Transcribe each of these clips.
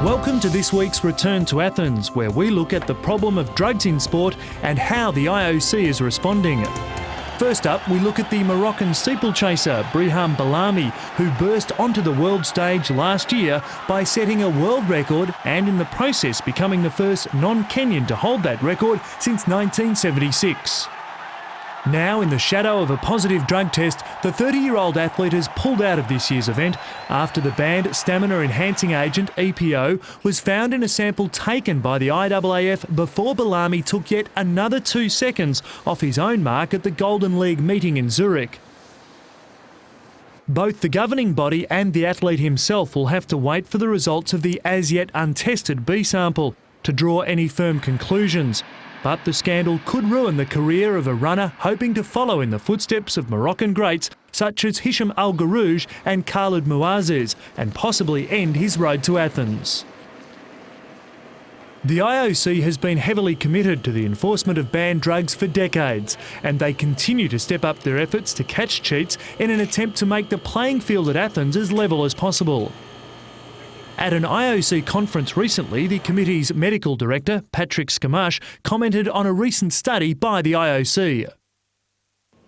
Welcome to this week's Return to Athens, where we look at the problem of drugs in sport and how the IOC is responding. First up, we look at the Moroccan steeplechaser Briham Bellamy, who burst onto the world stage last year by setting a world record and in the process becoming the first non-Kenyan to hold that record since 1976. Now, in the shadow of a positive drug test, the 30-year-old athlete has pulled out of this year's event after the banned stamina-enhancing agent, EPO, was found in a sample taken by the IAAF before Bellamy took yet another 2 seconds off his own mark at the Golden League meeting in Zurich. Both the governing body and the athlete himself will have to wait for the results of the as-yet untested B sample to draw any firm conclusions. But the scandal could ruin the career of a runner hoping to follow in the footsteps of Moroccan greats such as Hisham Al Garouj and Khalid Mouazzez, and possibly end his road to Athens. The IOC has been heavily committed to the enforcement of banned drugs for decades, and they continue to step up their efforts to catch cheats in an attempt to make the playing field at Athens as level as possible. At an IOC conference recently, the committee's medical director, Patrick Skamash, commented on a recent study by the IOC.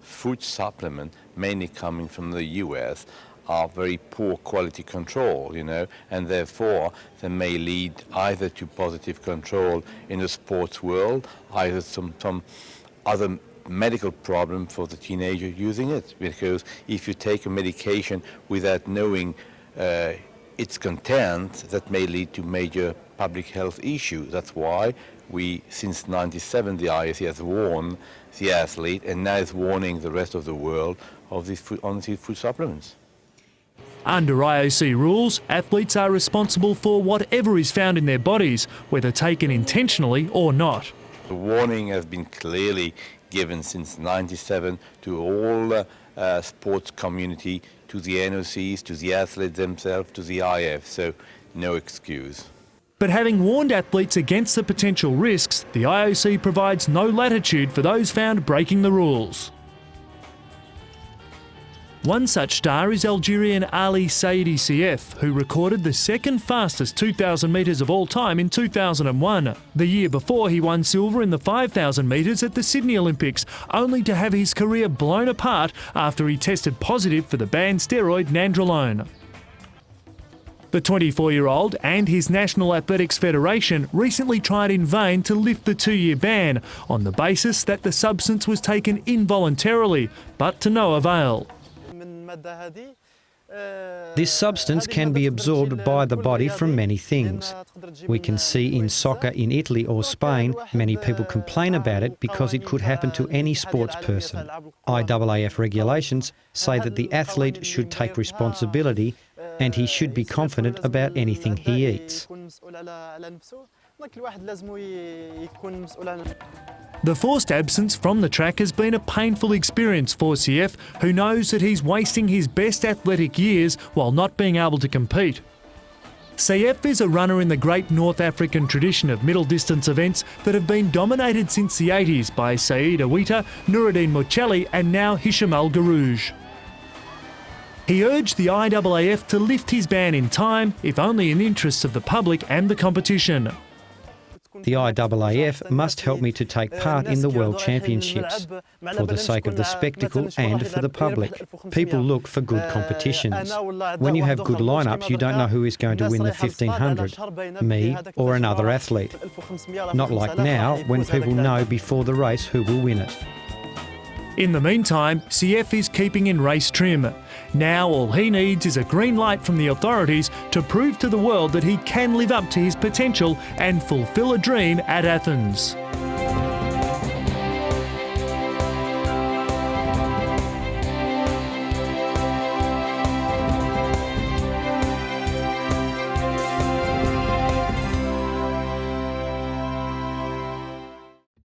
Food supplements, mainly coming from the US, are very poor quality control, and therefore they may lead either to positive control in the sports world, either some other medical problem for the teenager using it. Because if you take a medication without knowing its content, that may lead to major public health issues. That's why since '97, the IOC has warned the athlete, and now is warning the rest of the world of these food supplements. Under IOC rules, athletes are responsible for whatever is found in their bodies, whether taken intentionally or not. The warning has been clearly given since '97 to all sports community, to the NOCs, to the athletes themselves, to the IF, so no excuse. But having warned athletes against the potential risks, the IOC provides no latitude for those found breaking the rules. One such star is Algerian Ali Saidi CF, who recorded the second fastest 2,000 metres of all time in 2001. The year before, he won silver in the 5,000 metres at the Sydney Olympics, only to have his career blown apart after he tested positive for the banned steroid nandrolone. The 24-year-old and his National Athletics Federation recently tried in vain to lift the 2-year ban on the basis that the substance was taken involuntarily, but to no avail. This substance can be absorbed by the body from many things. We can see in soccer in Italy or Spain, many people complain about it because it could happen to any sports person. IAAF regulations say that the athlete should take responsibility and he should be confident about anything he eats. The forced absence from the track has been a painful experience for CF, who knows that he's wasting his best athletic years while not being able to compete. CF is a runner in the great North African tradition of middle distance events that have been dominated since the 80s by Saïd Awita, Noureddin Moucheli and now Hisham Al Garouj. He urged the IAAF to lift his ban in time, if only in the interests of the public and the competition. The IAAF must help me to take part in the World Championships, for the sake of the spectacle and for the public. People look for good competitions. When you have good lineups, you don't know who is going to win the 1500, me or another athlete. Not like now, when people know before the race who will win it. In the meantime, CF is keeping in race trim. Now all he needs is a green light from the authorities to prove to the world that he can live up to his potential and fulfil a dream at Athens.